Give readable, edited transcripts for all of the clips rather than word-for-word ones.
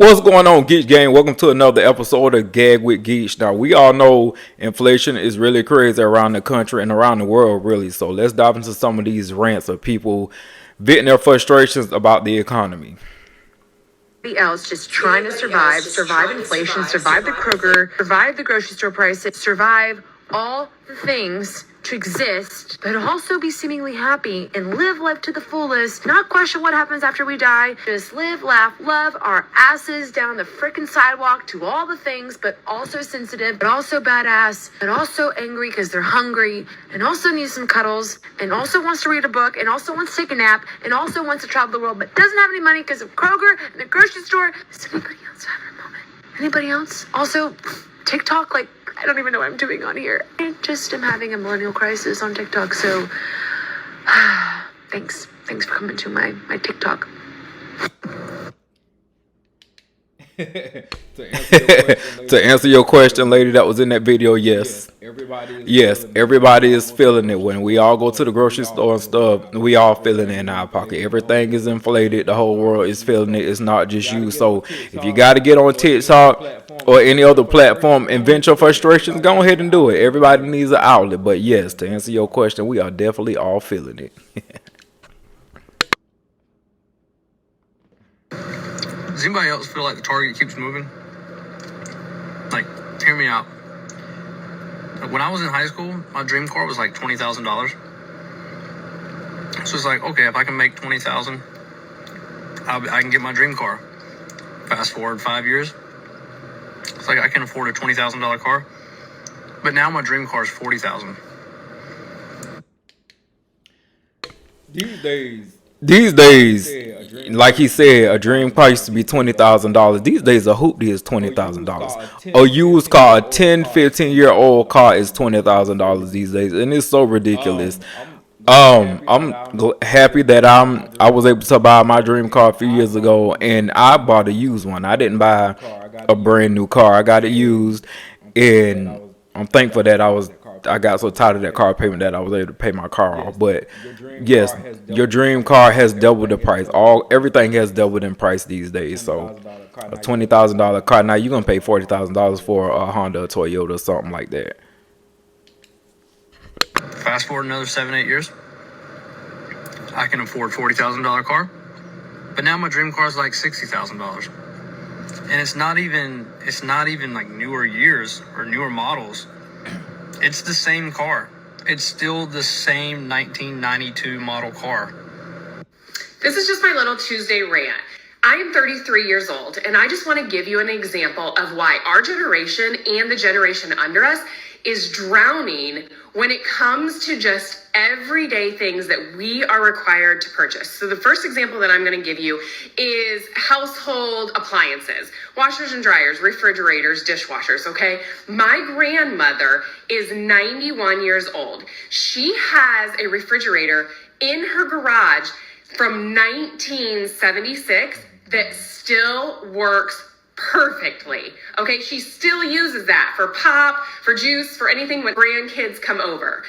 What's going on, Geech Gang? Welcome to another episode of Gag with Geech. Now, we all know inflation is really crazy around the country and around the world, really. So let's dive into some of these rants of people venting their frustrations about the economy. Else just trying to survive inflation, survive the Kroger, survive the grocery store prices, survive all the things to exist, but also be seemingly happy and live life to the fullest, not question what happens after we die, just live, laugh, love our asses down the frickin' sidewalk to all the things, but also sensitive, but also badass, but also angry because they're hungry, and also needs some cuddles, and also wants to read a book, and also wants to take a nap, and also wants to travel the world, but doesn't have any money because of Kroger and the grocery store. Does anybody else have a moment? Anybody else? Also, TikTok, I don't even know what I'm doing on here. I just am having a millennial crisis on TikTok, so thanks for coming to my TikTok. To answer your question, lady, that was in that video, yes. Everybody is feeling it. When we all go to the grocery store and stuff, we all feeling it in our pocket. Everything is inflated. The whole world is feeling it. It's not just you. So if you got to get on TikTok or any other platform and vent your frustrations, go ahead and do it. Everybody needs an outlet. But yes, to answer your question, we are definitely all feeling it. Does anybody else feel like the target keeps moving? Like, hear me out. When I was in high school, my dream car was like $20,000. So it's like, okay, if I can make $20,000, I can get my dream car. Fast forward 5 years, it's like I can afford a $20,000 car. But now my dream car is $40,000. These days, like he said, a dream car used to be $20,000. These days, a hoopty is $20,000. A used car, a 10, 15-year-old car is $20,000 these days, and it's so ridiculous. I'm happy that I was able to buy my dream car a few years ago, and I bought a used one. I didn't buy a brand new car. I got it used, and I'm thankful that I got so tired of that car payment that I was able to pay my car off. But yes, your dream car has doubled the price. Everything has doubled in price these days. So a $20,000 car, now you're gonna pay $40,000 for a Honda, or Toyota, or something like that. Fast forward another 7-8 years, I can afford $40,000 car. But now my dream car is like $60,000. And it's not even like newer years or newer models. It's the same car. It's still the same 1992 model car. This is just my little Tuesday rant. I am 33 years old, and I just want to give you an example of why our generation and the generation under us is drowning when it comes to just everyday things that we are required to purchase. So the first example that I'm going to give you is household appliances, washers and dryers, refrigerators, dishwashers, okay? My grandmother is 91 years old. She has a refrigerator in her garage from 1976 that still works perfectly. Okay, she still uses that for pop, for juice, for anything when grandkids come over.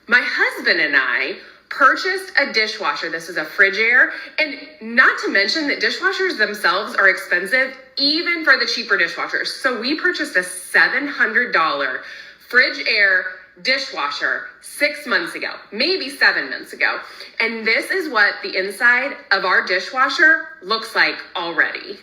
My husband and I purchased a dishwasher. This is a Frigidaire, and not to mention that dishwashers themselves are expensive, even for the cheaper dishwashers. So we purchased a $700 Frigidaire dishwasher 6 months ago, maybe 7 months ago. And this is what the inside of our dishwasher looks like already.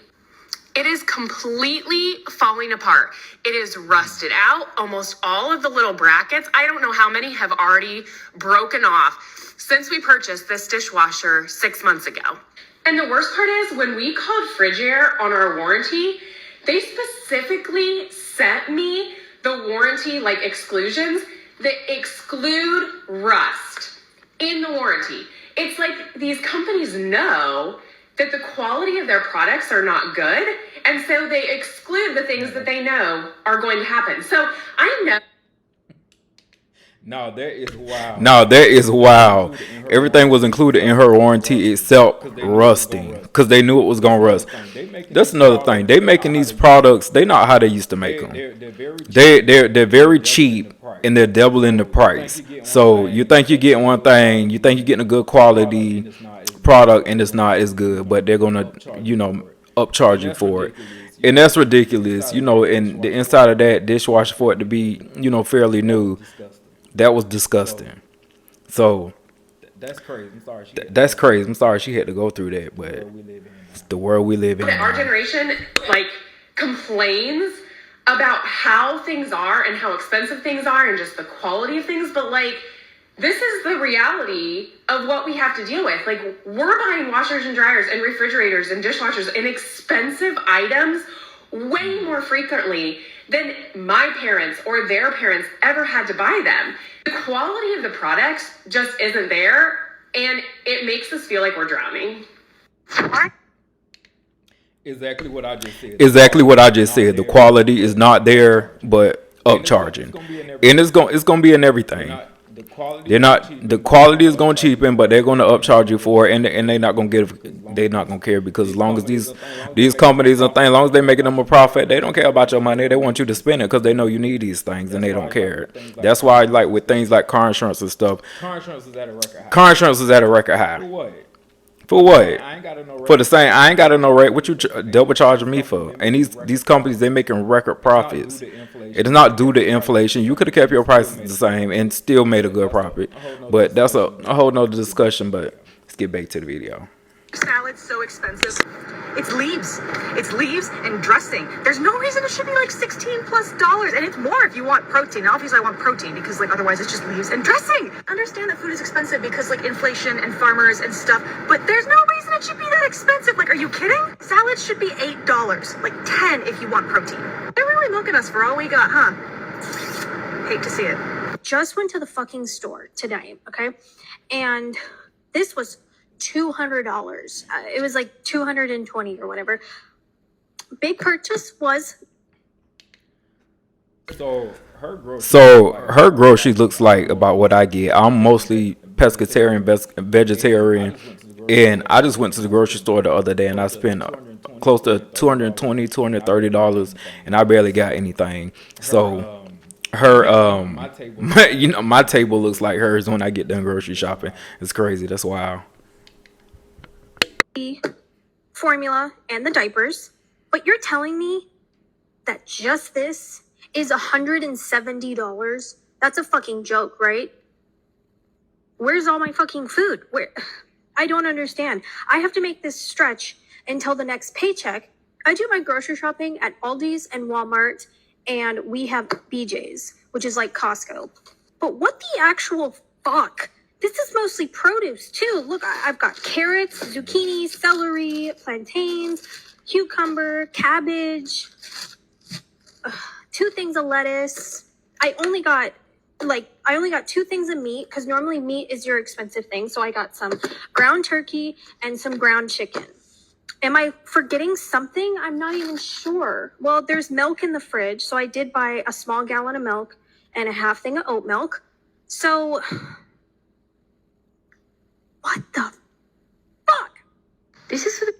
It is completely falling apart. It is rusted out. Almost all of the little brackets, I don't know how many, have already broken off since we purchased this dishwasher 6 months ago. And the worst part is when we called Frigidaire on our warranty, they specifically sent me the warranty exclusions that exclude rust in the warranty. It's like these companies know that the quality of their products are not good, and so they exclude the things that they know are going to happen. So I know. No, that is wild. Everything was included in her warranty except rusting, because they knew it was gonna rust. That's another thing. They making these products. They not how they used to make them. They're very cheap, and they're doubling the price. So you think you're getting one thing, you think you're getting a good quality product, and it's not as good. But they're gonna, upcharge you for it. And that's ridiculous, you know, and the inside of that dishwasher for it to be, you know, fairly new, that was disgusting. So That's crazy. I'm sorry. that's crazy. I'm sorry she had to go through that, but it's the world we live in. Our generation like complains about how things are and how expensive things are and just the quality of things, but like this is the reality of what we have to deal with. Like we're buying washers and dryers and refrigerators and dishwashers and expensive items way more frequently than my parents or their parents ever had to buy them. The quality of the products just isn't there, and it makes us feel like we're drowning. Exactly what I just said. Exactly what I just said. The quality is not there, but upcharging, and it's gonna be in everything. The quality is gonna cheapen, but they're gonna upcharge you for it, and they're not gonna care, because as long as these companies and things, as long as they're making them a profit, they don't care about your money. They want you to spend it because they know you need these things, and they don't care. That's why, like with things like car insurance and stuff, Car insurance is at a record high. car insurance is at a record high. For what? For what? I ain't got to know. For the same, I ain't got to know rate. What you double charging me for? And these companies, they making record profits. It is not due to inflation. You could have kept your prices the same and still made a good profit. But that's a whole nother discussion. But let's get back to the video. Salad's so expensive. It's leaves. It's leaves and dressing. There's no reason it should be like $16+, and it's more if you want protein. Now, obviously, I want protein because like otherwise it's just leaves and dressing. Understand that food is expensive because like inflation and farmers and stuff, but there's no reason it should be that expensive. Like, are you kidding? Salads should be $8, like 10 if you want protein. They're really milking us for all we got, huh? Hate to see it. Just went to the fucking store today, okay? And this was $200. It was like $220 or whatever. Big purchase was. So her grocery looks like about what I get. I'm mostly pescatarian, vegetarian, and I just went to the grocery store the other day and I spent close to $220, $230, and I barely got anything. So my table looks like hers when I get done grocery shopping. It's crazy. That's wild. Formula and the diapers, but you're telling me that just this is $170? That's a fucking joke, right? Where's all my fucking food? Where? I don't understand. I have to make this stretch until the next paycheck. I do my grocery shopping at Aldi's and Walmart, and we have BJ's, which is like Costco. But what the actual fuck? This is mostly produce, too. Look, I've got carrots, zucchini, celery, plantains, cucumber, cabbage, 2 things of lettuce. I only got 2 things of meat, because normally meat is your expensive thing. So I got some ground turkey and some ground chicken. Am I forgetting something? I'm not even sure. Well, there's milk in the fridge. So I did buy a small gallon of milk and a half thing of oat milk. So what the fuck? This is for the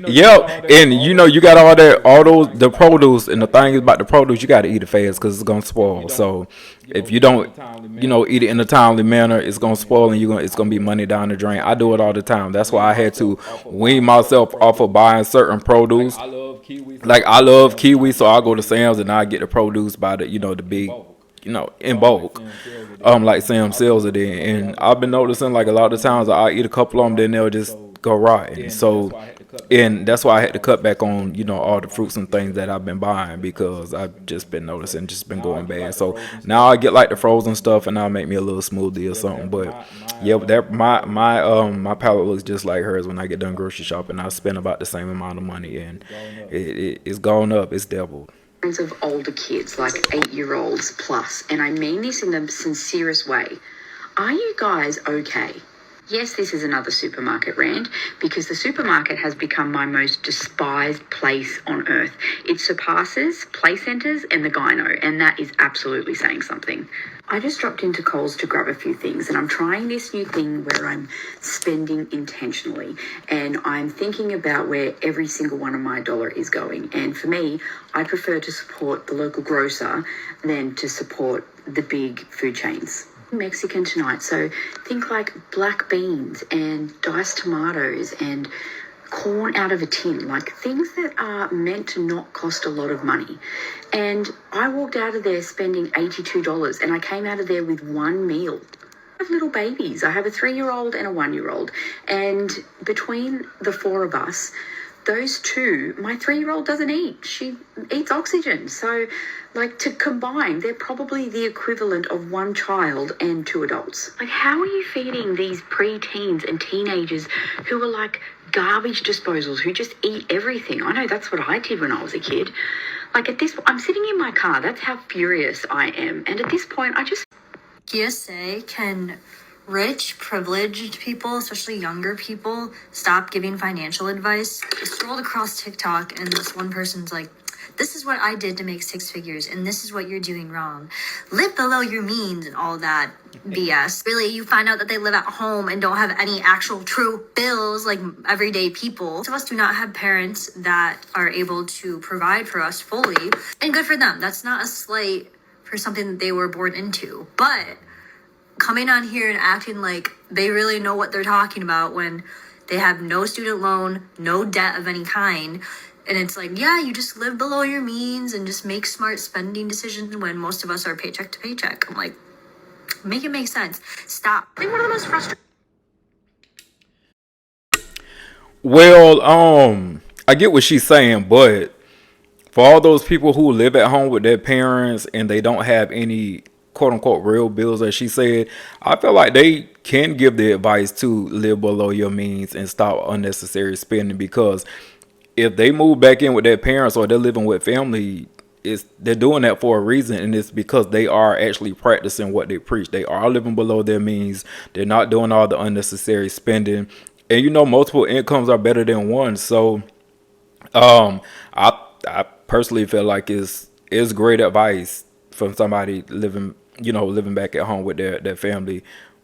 Yep, and you know you got the produce, and the thing is about the produce, you got to eat it fast because it's gonna spoil. So if you don't, eat it in a timely manner, it's gonna spoil, and it's gonna be money down the drain. I do it all the time. That's why I had to wean myself off of buying certain produce. Like I love kiwi, so I go to Sam's and I get the produce by the the big, in bulk. Like Sam sells it in, and I've been noticing like a lot of times I eat a couple of them, then they'll just go rotten. So, and that's why I had to cut back on all the fruits and things that I've been buying, because I've just been noticing just been going bad. So now I get like the frozen stuff, and I'll make me a little smoothie or something. But yeah, that my palate looks just like hers when I get done grocery shopping. I spend about the same amount of money, and it's gone up. It's doubled. Of older kids, like 8-year-olds plus, and I mean this in the sincerest way. Are you guys okay? Yes, this is another supermarket rant, because the supermarket has become my most despised place on earth. It surpasses play centres and the gyno, and that is absolutely saying something. I just dropped into Coles to grab a few things, and I'm trying this new thing where I'm spending intentionally, and I'm thinking about where every single one of my dollar is going. And for me, I prefer to support the local grocer than to support the big food chains. Mexican tonight, so think like black beans and diced tomatoes and corn out of a tin, like things that are meant to not cost a lot of money. And I walked out of there spending $82 and I came out of there with one meal. I have little babies. I have a 3-year-old and a 1-year-old, and between the four of us, those two, my 3-year-old doesn't eat. She eats oxygen. So, like, to combine, they're probably the equivalent of one child and 2 adults. Like, how are you feeding these pre-teens and teenagers who are like garbage disposals, who just eat everything? I know that's what I did when I was a kid. Like, at this, I'm sitting in my car. That's how furious I am. And at this point, I just... PSA, can rich, privileged people, especially younger people, stop giving financial advice? I scrolled across TikTok and this one person's like, this is what I did to make 6 figures and this is what you're doing wrong. Live below your means and all that BS. Really, you find out that they live at home and don't have any actual true bills like everyday people. Most of us do not have parents that are able to provide for us fully, and good for them. That's not a slight for something that they were born into. But coming on here and acting like they really know what they're talking about when they have no student loan, no debt of any kind, and it's like, yeah, you just live below your means and just make smart spending decisions when most of us are paycheck to paycheck. I'm like, make it make sense. Stop. I think one of the most frustrating. Well, I get what she's saying, but for all those people who live at home with their parents and they don't have any quote unquote real bills, as she said, I feel like they can give the advice to live below your means and stop unnecessary spending, because if they move back in with their parents or they're living with family, they're doing that for a reason, and it's because they are actually practicing what they preach. They are living below their means. They're not doing all the unnecessary spending. And you know, multiple incomes are better than one. So I personally feel like it's great advice from somebody living back at home with their family.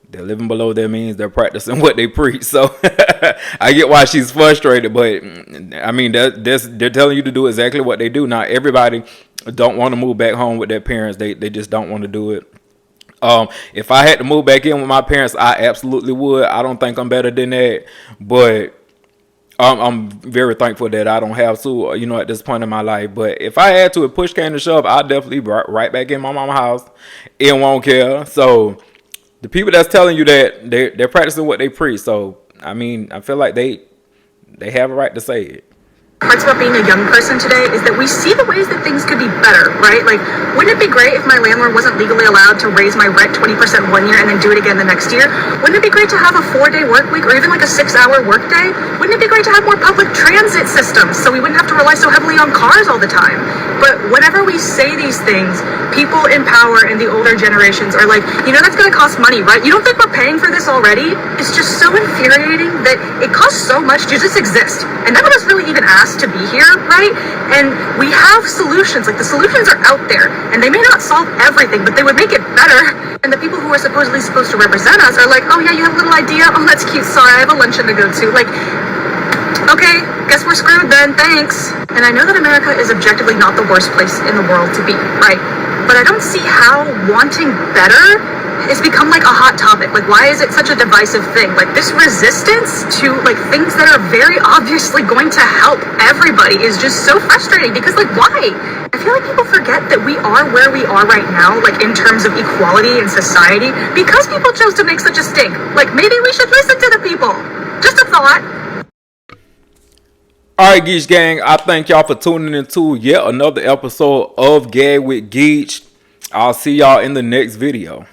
They're living below their means. They're practicing what they preach. So I get why she's frustrated, but I mean, they're telling you to do exactly what they do. Not everybody don't want to move back home with their parents. They just don't want to do it. If I had to move back in with my parents, I absolutely would. I don't think I'm better than that, but I'm very thankful that I don't have to, at this point in my life. But if I had to, if push came to shove, I'd definitely be right back in my mama's house and won't care. So the people that's telling you that, they're practicing what they preach. So, I mean, I feel like they have a right to say it. Parts about being a young person today is that we see the ways that things could be better, right? Like, wouldn't it be great if my landlord wasn't legally allowed to raise my rent 20% one year and then do it again the next year? Wouldn't it be great to have a 4-day work week or even like a 6-hour work day? Wouldn't it be great to have more public transit systems so we wouldn't have to rely so heavily on cars all the time? But whenever we say these things, people in power and the older generations are like, that's going to cost money, right? You don't think we're paying for this already? It's just so infuriating that it costs so much to just exist. And none of us really even asked to be here, right? And we have solutions. Like, the solutions are out there, and they may not solve everything, but they would make it better. And the people who are supposed to represent us are like, oh yeah, you have a little idea? Oh, that's cute. Sorry, I have a luncheon to go to. Like, okay, guess we're screwed then, thanks. And I know that America is objectively not the worst place in the world to be, right? But I don't see how wanting better has become like a hot topic. Like, why is it such a divisive thing? Like, this resistance to like things that are very obviously going to help everybody is just so frustrating, because like, why? I feel like people forget that we are where we are right now, like in terms of equality in society, because people chose to make such a stink. Like, maybe we should listen to the people. Just a thought. Alright, Geach Gang, I thank y'all for tuning into yet another episode of Gag with Geach. I'll see y'all in the next video.